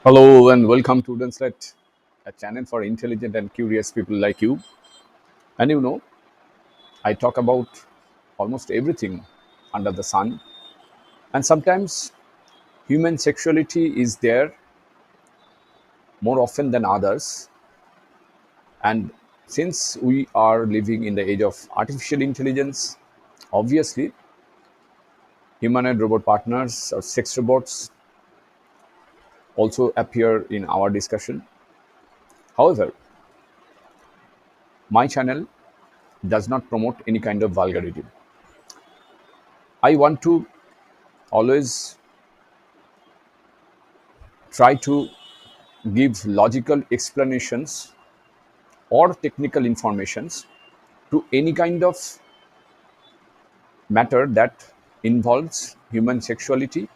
Hello and welcome to Indecently, a channel for intelligent and curious people like you. And I talk about almost everything under the sun. And sometimes human sexuality is there more often than others. And since we are living in the age of artificial intelligence, obviously humanoid robot partners or sex robots also appear in our discussion. However, my channel does not promote any kind of vulgarity. I want to always try to give logical explanations or technical informations to any kind of matter that involves human sexuality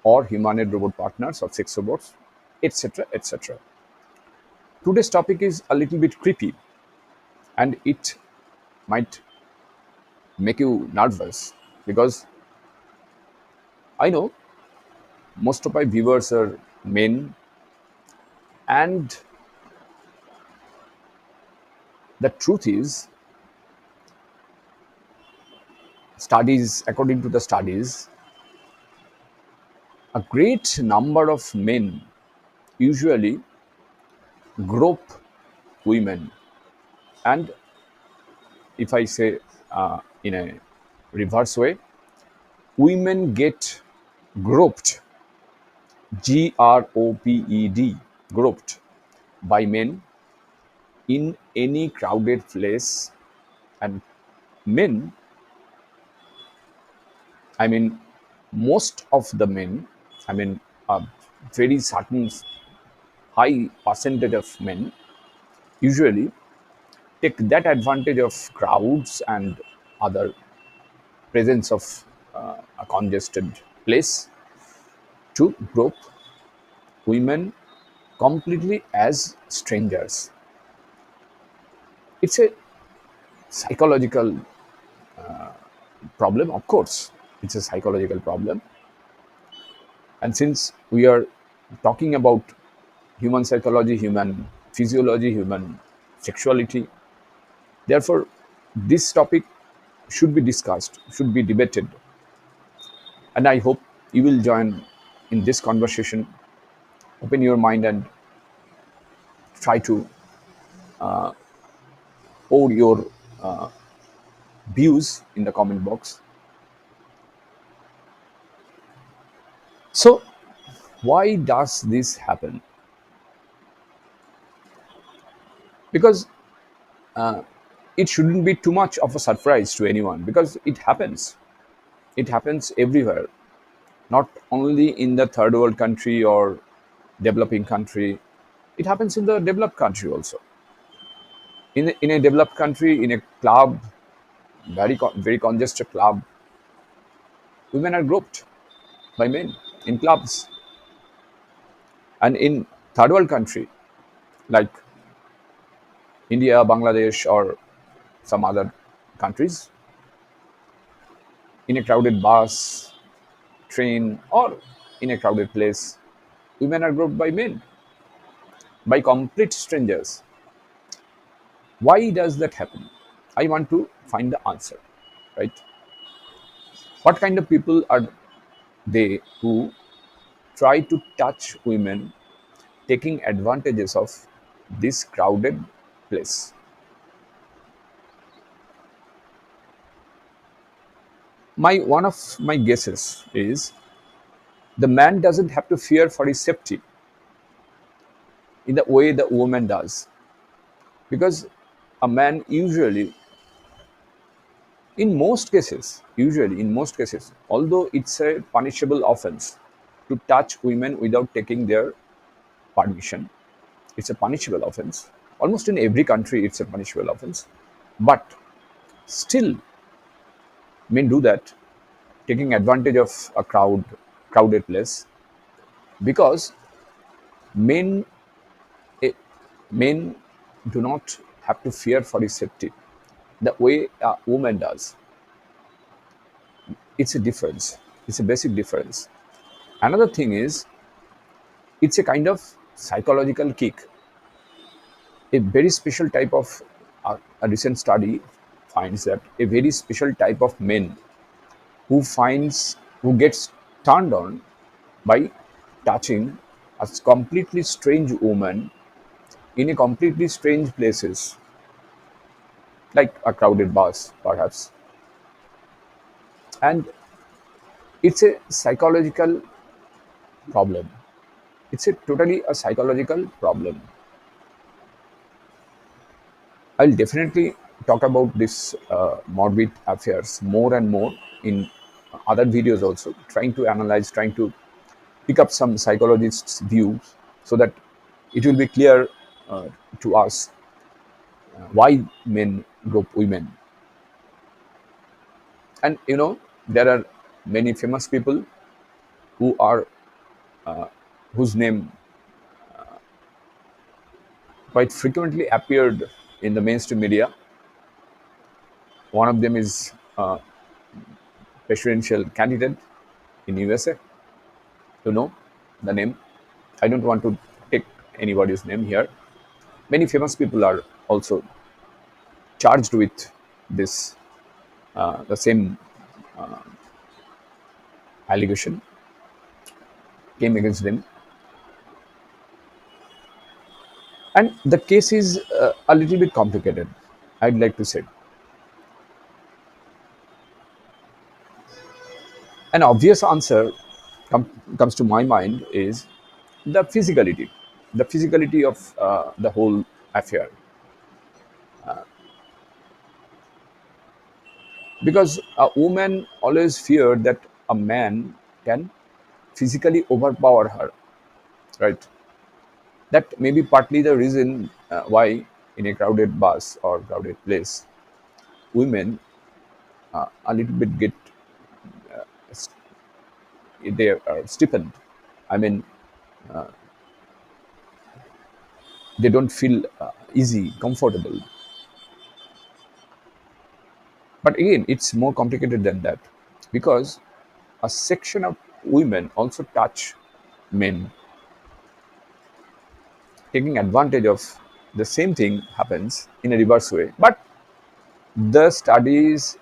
or humanoid robot partners or sex robots, etc. etc. Today's topic is a little bit creepy and it might make you nervous because I know most of my viewers are men, and the truth is, according to the studies, a great number of men usually grope women. And if I say in a reverse way, women get groped, GROPED, groped by men in any crowded place. And men, I mean, most of the men, I mean, a very certain high percentage of men usually take that advantage of crowds and other presence of a congested place to grope women completely as strangers. It's a psychological problem, of course. It's a psychological problem. And since we are talking about human psychology, human physiology, human sexuality, therefore, this topic should be discussed, should be debated. And I hope you will join in this conversation, open your mind, and try to pour your views in the comment box. So, why does this happen? Because it shouldn't be too much of a surprise to anyone because it happens everywhere, not only in the third world country or developing country. It happens in the developed country also. In a developed country, in a club, very congested club, women are groped by men in clubs. And in third world country like India, Bangladesh, or some other countries, in a crowded bus, train, or in a crowded place, women are groped by men, by complete strangers. Why does that happen? I want to find the answer, right? What kind of people are they who try to touch women taking advantages of this crowded place? My one of my guesses is the man doesn't have to fear for his safety in the way the woman does, because a man usually, in most cases, although it's a punishable offense to touch women without taking their permission, it's a punishable offense. Almost in every country, it's a punishable offense. But still, men do that, taking advantage of a crowded place, because men eh, men do not have to fear for his safety the way a woman does. It's a difference. It's a basic difference. Another thing is, It's a kind of psychological kick. A very special type of a recent study finds that a very special type of men who gets turned on by touching a completely strange woman in a completely strange places, like a crowded bus perhaps. And it's a psychological problem. It's a totally a psychological problem. I'll definitely talk about this morbid affairs more and more in other videos also, trying to analyze, trying to pick up some psychologists' views so that it will be clear uh, to us why men grope women. And there are many famous people who are whose name quite frequently appeared in the mainstream media. One of them is presidential candidate in USA. You know the name. I don't want to take anybody's name here. Many famous people are also charged with this, the same allegation came against them, and the case is a little bit complicated. I'd like to say an obvious answer comes to my mind is the physicality of the whole affair, because a woman always feared that a man can physically overpower her, right? That may be partly the reason why in a crowded bus or crowded place women a little bit get they are stiffened. I mean, they don't feel easy, comfortable. But again, it's more complicated than that, because a section of women also touch men, taking advantage of the same thing happens in a reverse way. But the studies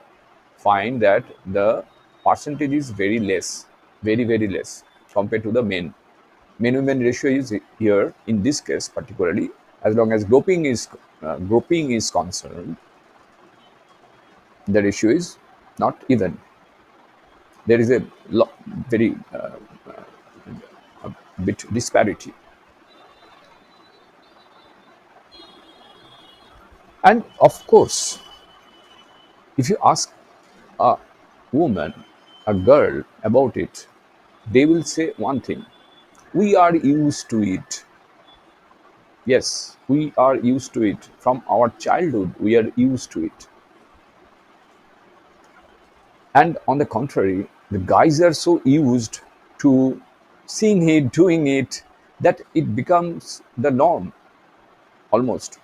find that the percentage is very less, very very less compared to the men. Men women ratio is here in this case particularly, as long as groping is concerned, the ratio is not even. There is a very bit disparity. And of course, if you ask a woman, a girl about it, they will say one thing: we are used to it. Yes, we are used to it. From our childhood, we are used to it. And on the contrary, the guys are so used to seeing it, doing it, that it becomes the norm almost.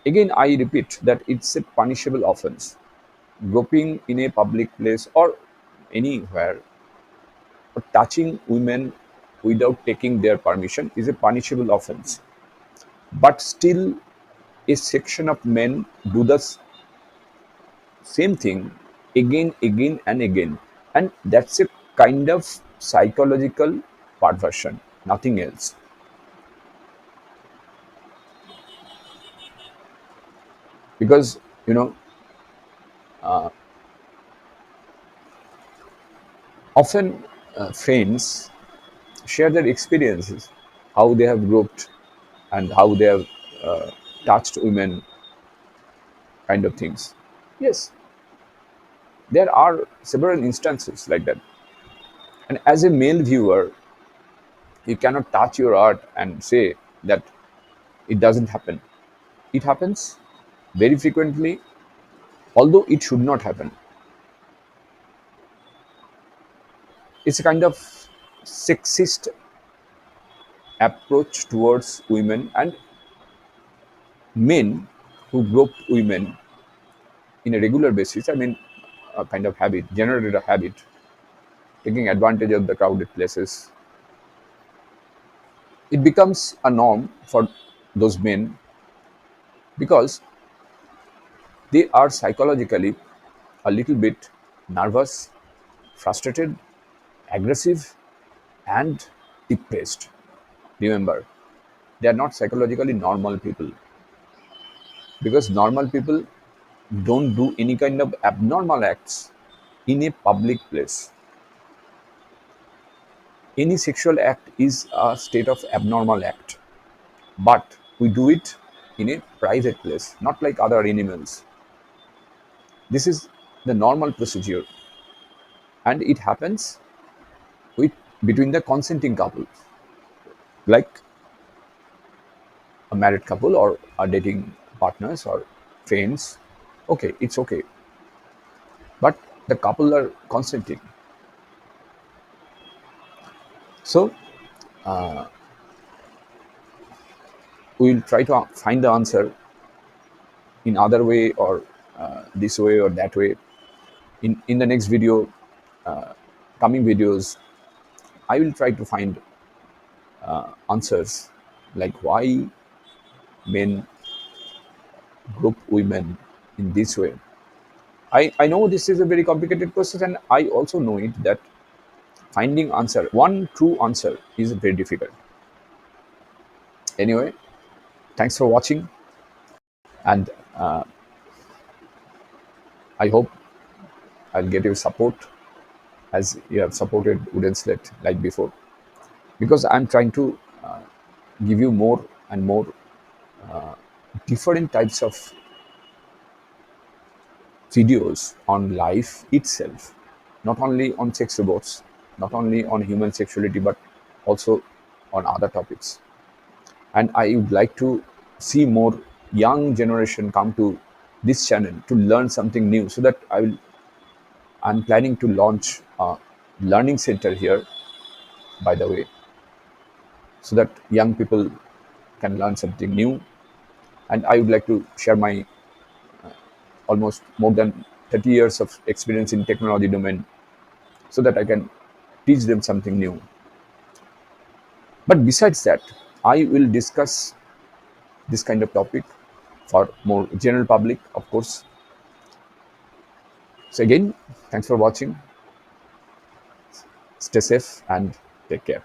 Again, I repeat that it's a punishable offense. Groping in a public place or anywhere, or touching women without taking their permission is a punishable offense. But still, a section of men do the same thing again, again, and again. And that's a kind of psychological perversion, nothing else. Because, often friends share their experiences, how they have groped and how they have touched women, kind of things. Yes, there are several instances like that. And as a male viewer, you cannot touch your art and say that it doesn't happen. It happens very frequently, although it should not happen. It's a kind of sexist approach towards women, and men who grope women in a regular basis. I mean, a kind of habit, generated a habit, taking advantage of the crowded places. It becomes a norm for those men because they are psychologically a little bit nervous, frustrated, aggressive, and depressed. Remember, they are not psychologically normal people because normal people don't do any kind of abnormal acts in a public place. Any sexual act is a state of abnormal act, but we do it in a private place, not like other animals. This is the normal procedure, and it happens with between the consenting couple, like a married couple or a dating partners or friends. Okay, it's okay, but the couple are consenting. So we'll try to find the answer in other way or this way or that way in the next video, coming videos. I will try to find answers like why men group women in this way. I know this is a very complicated process, and I also know it that finding answer, one true answer, is very difficult. Anyway, thanks for watching, and I hope I'll get your support as you have supported Wooden Slate like before, because I'm trying to give you more and more different types of videos on life itself, not only on sex robots, not only on human sexuality, but also on other topics. And I would like to see more young generation come to this channel to learn something new, so that I'm planning to launch a learning center here, by the way, so that young people can learn something new. And I would like to share my almost more than 30 years of experience in technology domain, so that I can teach them something new. But besides that, I will discuss this kind of topic for more general public, of course. So again, thanks for watching. Stay safe and take care.